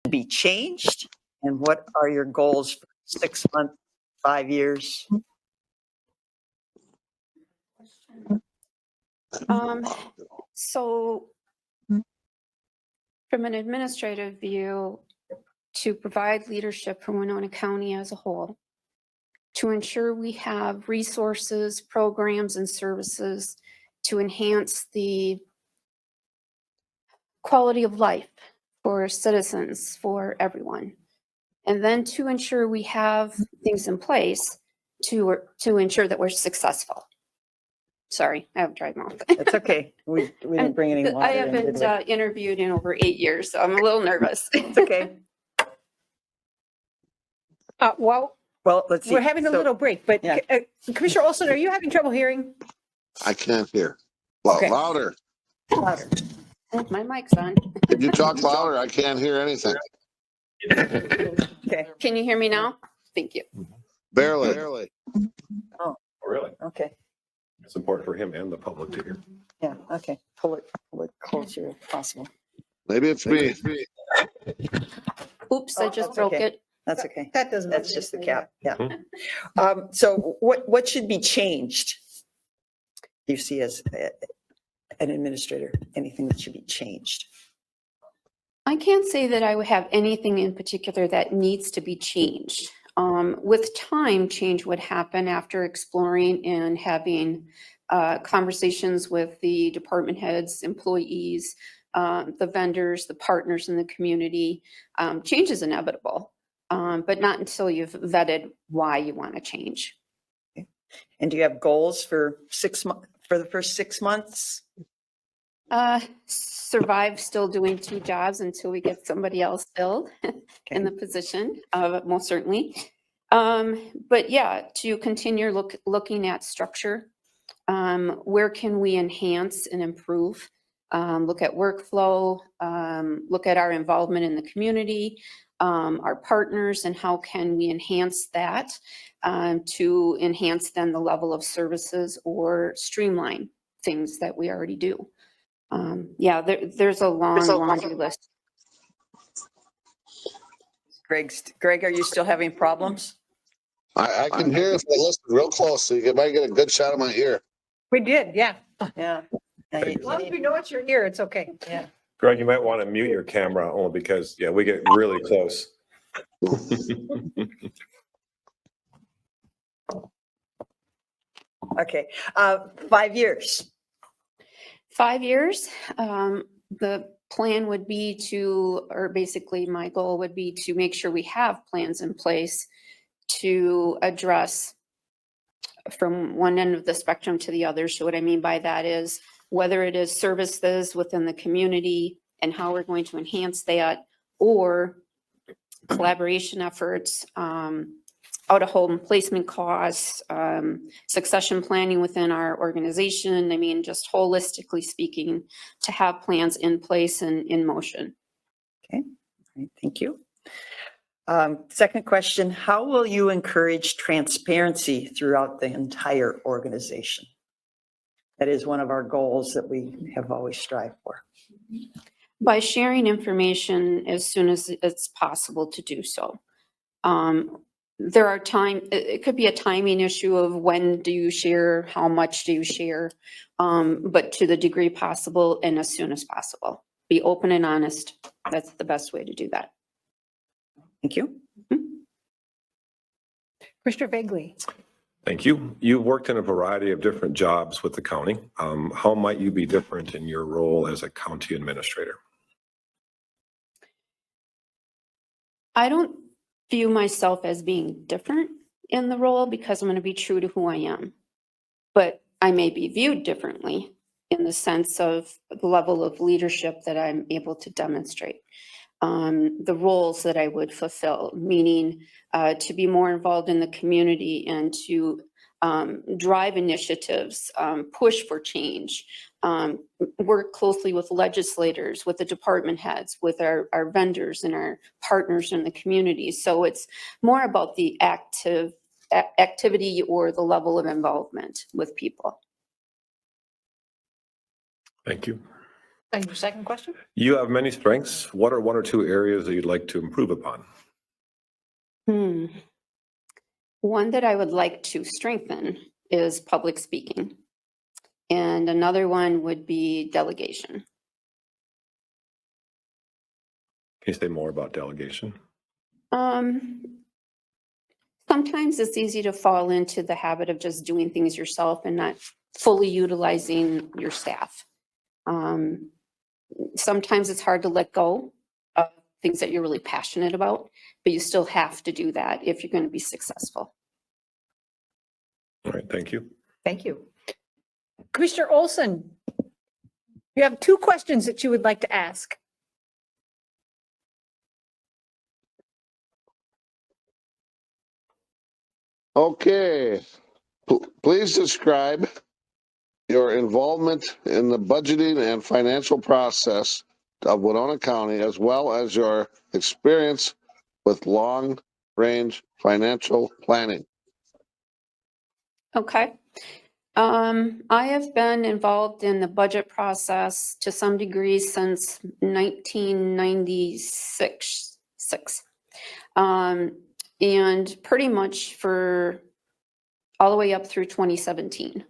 be changed? And what are your goals for 6 months, 5 years? So from an administrative view, to provide leadership for Winona County as a whole, to ensure we have resources, programs, and services to enhance the quality of life for citizens, for everyone. And then to ensure we have things in place to ensure that we're successful. Sorry, I have dry mouth. That's okay. We didn't bring any water. I haven't interviewed in over 8 years, so I'm a little nervous. It's okay. Well, Let's see. we're having a little break, but yeah. Commissioner Olson, are you having trouble hearing? I can't hear. Well, Okay. louder. Louder. Oh, my mic's on. Could you talk louder? I can't hear anything. Okay. Can you hear me now? Thank you. Barely. Oh, Really? okay. It's important for him and the public to hear. Yeah, okay. Pull it closer if possible. Maybe it's me. Oops, I just that's broke okay. it. That's okay. That doesn't. That's just the cap. Yeah. Mhm. So what should be changed? You see as an administrator, anything that should be changed? I can't say that I would have anything in particular that needs to be changed. With time, change would happen after exploring and having conversations with the department heads, employees, the vendors, the partners in the community. Change is inevitable, but not until you've vetted why you want to change. Okay. And do you have goals for 6 months, for the first 6 months? Survive still doing 2 jobs until we get somebody else filled in the position, most certainly. But yeah, to continue looking at structure, where can we enhance and improve? Look at workflow, look at our involvement in the community, our partners, and how can we enhance that to enhance then the level of services or streamline things that we already do. Yeah, there's a long laundry list. Greg, are you still having problems? I can hear if I listen real close, so you might get a good shot of my ear. We did, yeah. Yeah. As long as we know it's your ear, it's okay. Yeah. Greg, you might want to mute your camera only because, yeah, we get really close. Okay. 5 years. 5 years, the plan would be to, or basically my goal would be to make sure we have plans in place to address from one end of the spectrum to the other. So what I mean by that is whether it is services within the community and how we're going to enhance that, or collaboration efforts, out-of-home placement costs, succession planning within our organization. I mean, just holistically speaking, to have plans in place and in motion. Okay. All right, thank you. Second question, how will you encourage transparency throughout the entire organization? That is one of our goals that we have always strived for. By sharing information as soon as it's possible to do so. There are it could be a timing issue of when do you share, how much do you share, but to the degree possible and as soon as possible. Be open and honest. That's the best way to do that. Thank you. Commissioner Begley. Thank you. You've worked in a variety of different jobs with the county. How might you be different in your role as a county administrator? I don't view myself as being different in the role because I'm going to be true to who I am. But I may be viewed differently in the sense of the level of leadership that I'm able to demonstrate. The roles that I would fulfill, meaning to be more involved in the community and to drive initiatives, push for change, work closely with legislators, with the department heads, with our vendors and our partners in the community. So it's more about the activity or the level of involvement with people. Thank you. And your second question? You have many strengths. What are one or two areas that you'd like to improve upon? One that I would like to strengthen is public speaking. And another one would be delegation. Can you say more about delegation? Sometimes it's easy to fall into the habit of just doing things yourself and not fully utilizing your staff. Sometimes it's hard to let go of things that you're really passionate about, but you still have to do that if you're going to be successful. All right, thank you. Thank you. Commissioner Olson, you have 2 questions that you would like to ask. Okay. Please describe your involvement in the budgeting and financial process of Winona County, as well as your experience with long-range financial planning. Okay. I have been involved in the budget process to some degree since 1996. And pretty much for all the way up through 2017.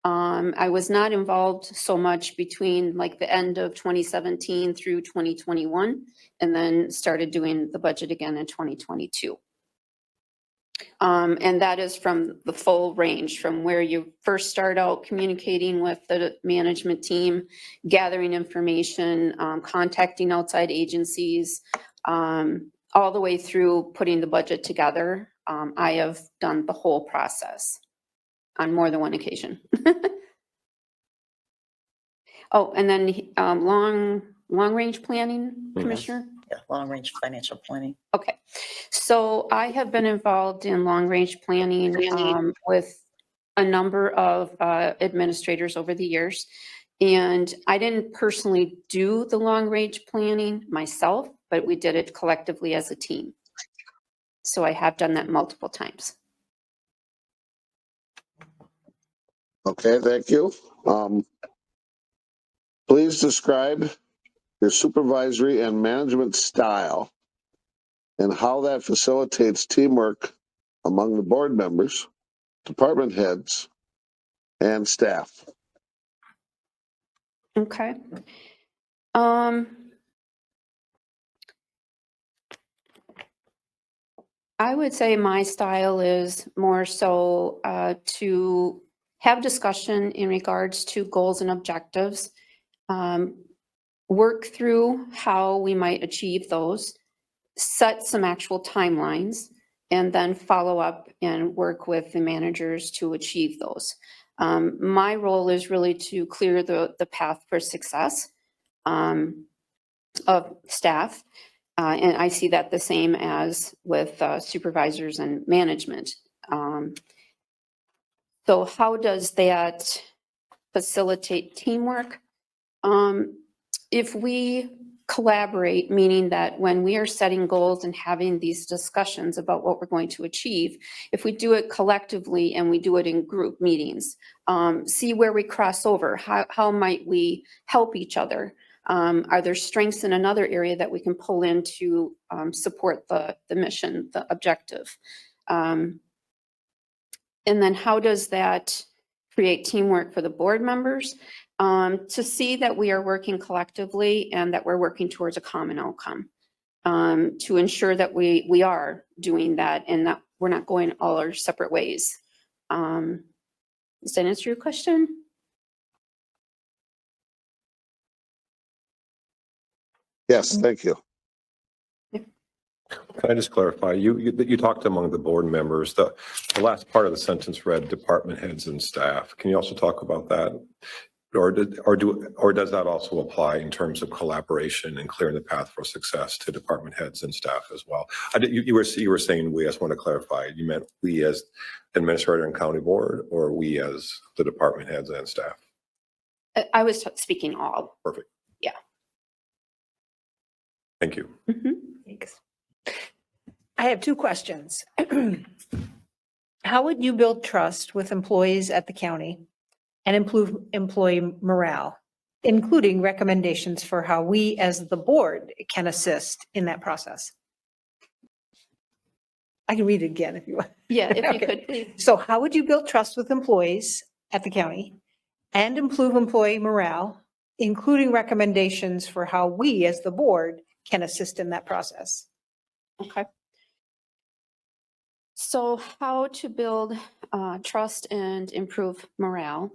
I was not involved so much between like the end of 2017 through 2021, and then started doing the budget again in 2022. And that is from the full range, from where you first start out communicating with the management team, gathering information, contacting outside agencies, all the way through putting the budget together. I have done the whole process on more than one occasion. Oh, and then long-range planning, Commissioner? Yeah, long-range financial planning. Okay, so I have been involved in long-range planning with a number of administrators over the years. And I didn't personally do the long-range planning myself, but we did it collectively as a team. So I have done that multiple times. Okay, thank you. Please describe your supervisory and management style and how that facilitates teamwork among the board members, department heads, and staff. Okay. I would say my style is more so to have discussion in regards to goals and objectives, work through how we might achieve those, set some actual timelines, and then follow up and work with the managers to achieve those. My role is really to clear the path for success of staff. And I see that the same as with supervisors and management. So how does that facilitate teamwork? If we collaborate, meaning that when we are setting goals and having these discussions about what we're going to achieve, if we do it collectively and we do it in group meetings, see where we cross over, how might we help each other? Are there strengths in another area that we can pull in to support the mission, the objective? And then how does that create teamwork for the board members? To see that we are working collectively and that we're working towards a common outcome. To ensure that we are doing that and that we're not going all our separate ways. Does that answer your question? Yes, thank you. Can I just clarify? You talked among the board members. The last part of the sentence read department heads and staff. Can you also talk about that? Or does that also apply in terms of collaboration and clearing the path for success to department heads and staff as well? You were saying we. I just want to clarify. You meant we as administrator and county board, or we as the department heads and staff? I was speaking all. Perfect. Yeah. Thank you. Mm-hmm. Thanks. I have 2 questions. How would you build trust with employees at the county and improve employee morale? including recommendations for how we as the board can assist in that process. I can read it again if you want. Yeah, if you Okay. could, please. So how would you build trust with employees at the county and improve employee morale, including recommendations for how we as the board can assist in that process? Okay. So how to build trust and improve morale.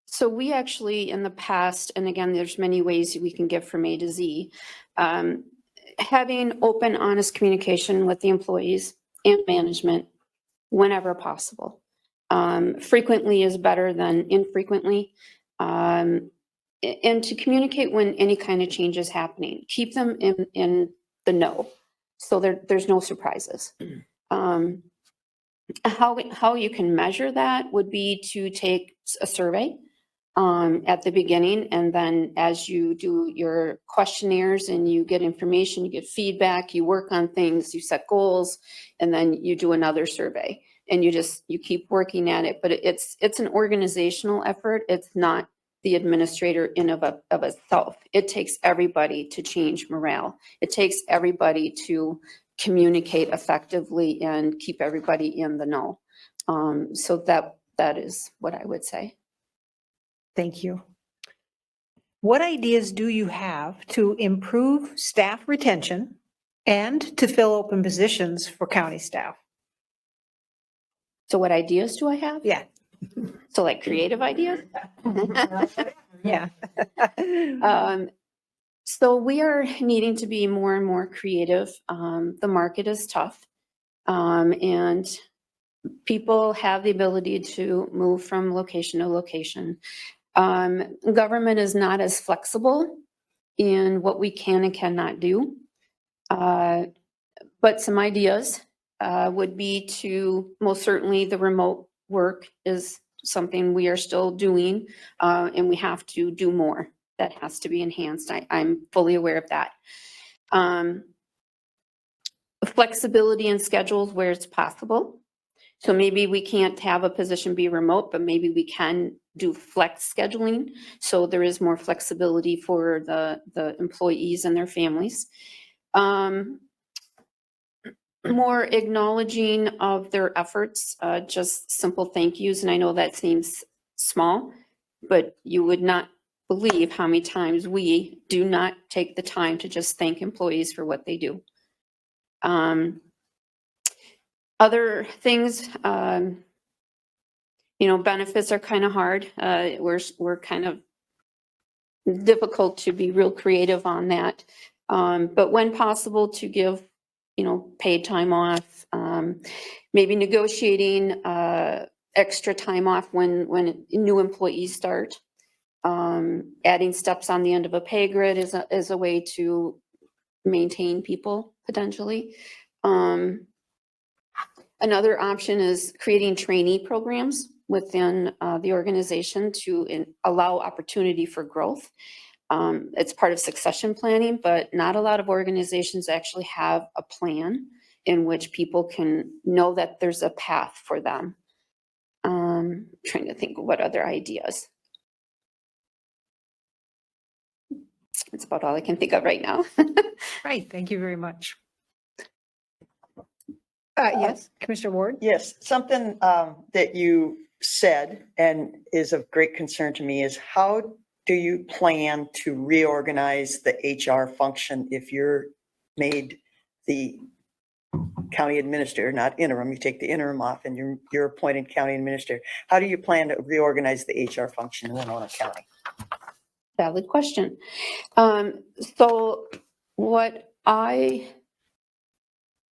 So we actually in the past, and again, there's many ways we can get from A to Z, having open, honest communication with the employees and management whenever possible. Frequently is better than infrequently. And to communicate when any kind of change is happening, keep them in the know, so there's no surprises. How you can measure that would be to take a survey at the beginning, and then as you do your questionnaires and you get information, you get feedback, you work on things, you set goals, and then you do another survey, and you keep working at it. But it's an organizational effort. It's not the administrator in of itself. It takes everybody to change morale. It takes everybody to communicate effectively and keep everybody in the know. So that is what I would say. Thank you. What ideas do you have to improve staff retention and to fill open positions for county staff? So what ideas do I have? Yeah. So like creative ideas? Yeah. So we are needing to be more and more creative. The market is tough. And people have the ability to move from location to location. Government is not as flexible in what we can and cannot do. But some ideas would be to, most certainly the remote work is something we are still doing, and we have to do more. That has to be enhanced. I'm fully aware of that. Flexibility in schedules where it's possible. So maybe we can't have a position be remote, but maybe we can do flex scheduling. So there is more flexibility for the employees and their families. More acknowledging of their efforts, just simple thank yous. And I know that seems small, but you would not believe how many times we do not take the time to just thank employees for what they do. Other things, benefits are kind of hard. We're kind of difficult to be real creative on that. But when possible, to give, paid time off, maybe negotiating extra time off when new employees start. Adding steps on the end of a pay grid is a way to maintain people potentially. Another option is creating trainee programs within the organization to allow opportunity for growth. It's part of succession planning, but not a lot of organizations actually have a plan in which people can know that there's a path for them. Trying to think of what other ideas. That's about all I can think of right now. Right. Thank you very much. Yes, Commissioner Ward? Yes, something that you said and is of great concern to me is how do you plan to reorganize the HR function if you're made the county administrator, not interim, you take the interim off and you're appointed county administrator. How do you plan to reorganize the HR function in Winona County? Valid question. So what I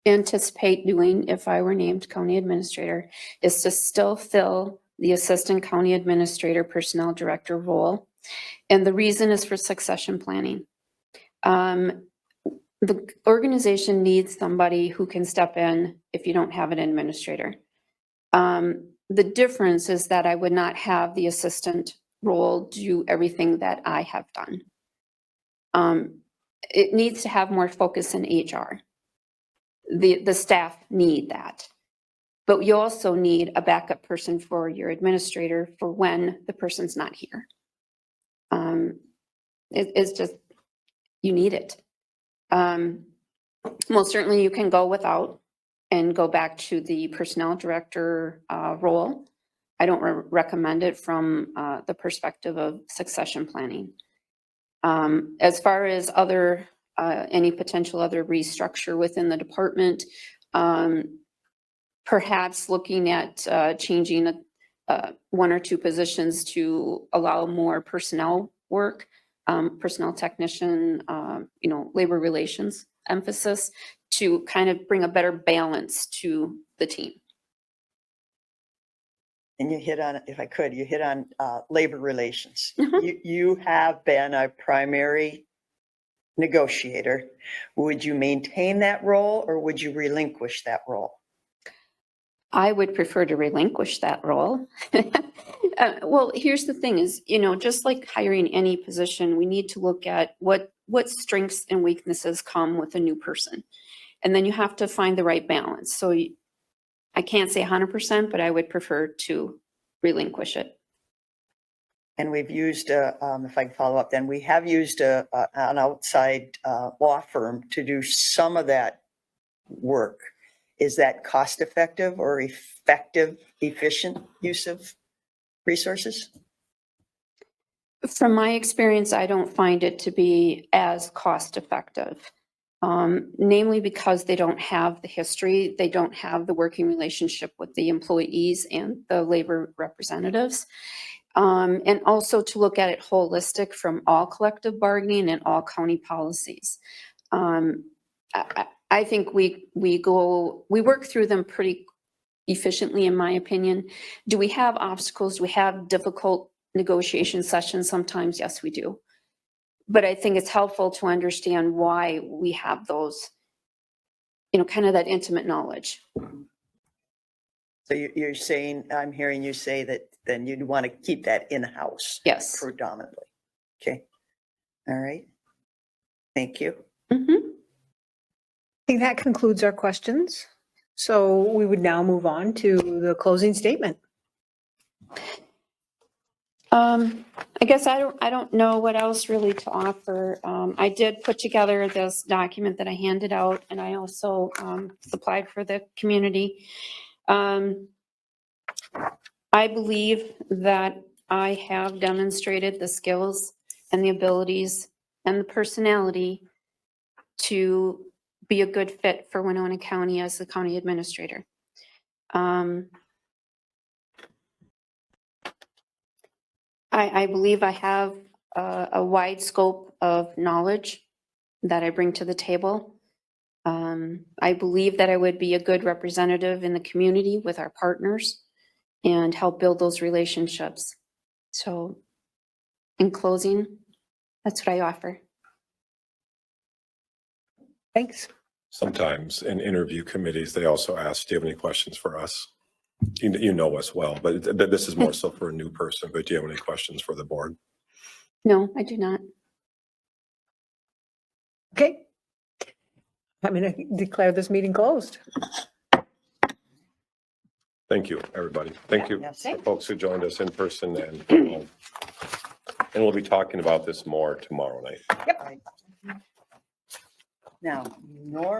anticipate doing if I were named county administrator is to still fill the assistant county administrator personnel director role. And the reason is for succession planning. The organization needs somebody who can step in if you don't have an administrator. The difference is that I would not have the assistant role do everything that I have done. It needs to have more focus in HR. The staff need that. But you also need a backup person for your administrator for when the person's not here. It's just, you need it. Most certainly you can go without and go back to the personnel director role. I don't recommend it from the perspective of succession planning. As far as other, any potential other restructure within the department, perhaps looking at changing one or two positions to allow more personnel work, personnel technician, labor relations emphasis to kind of bring a better balance to the team. And you hit on, if I could, you hit on labor relations. Mhm. You have been a primary negotiator. Would you maintain that role or would you relinquish that role? I would prefer to relinquish that role. Well, here's the thing is, just like hiring any position, we need to look at what strengths and weaknesses come with a new person. And then you have to find the right balance. So I can't say 100%, but I would prefer to relinquish it. And we've used, if I can follow up, then we have used an outside law firm to do some of that work. Is that cost effective or effective, efficient use of resources? From my experience, I don't find it to be as cost effective. Namely because they don't have the history, they don't have the working relationship with the employees and the labor representatives. And also to look at it holistic from all collective bargaining and all county policies. I think we work through them pretty efficiently, in my opinion. Do we have obstacles? Do we have difficult negotiation sessions sometimes? Yes, we do. But I think it's helpful to understand why we have those, kind of that intimate knowledge. So you're saying, I'm hearing you say that then you'd want to keep that in-house Yes. predominantly. Okay. All right. Thank you. Mhm. I think that concludes our questions. So we would now move on to the closing statement. I guess I don't know what else really to offer. I did put together this document that I handed out, and I also supplied for the community. I believe that I have demonstrated the skills and the abilities and the personality to be a good fit for Winona County as the county administrator. I believe I have a wide scope of knowledge that I bring to the table. I believe that I would be a good representative in the community with our partners and help build those relationships. So in closing, that's what I offer. Thanks. Sometimes in interview committees, they also ask, do you have any questions for us? You know us well, but this is more so for a new person, but do you have any questions for the board? No, I do not. Okay. I'm going to declare this meeting closed. Thank you, everybody. Thank you Yes. for folks who joined us in person and we'll be talking about this more tomorrow night. Now, Norm.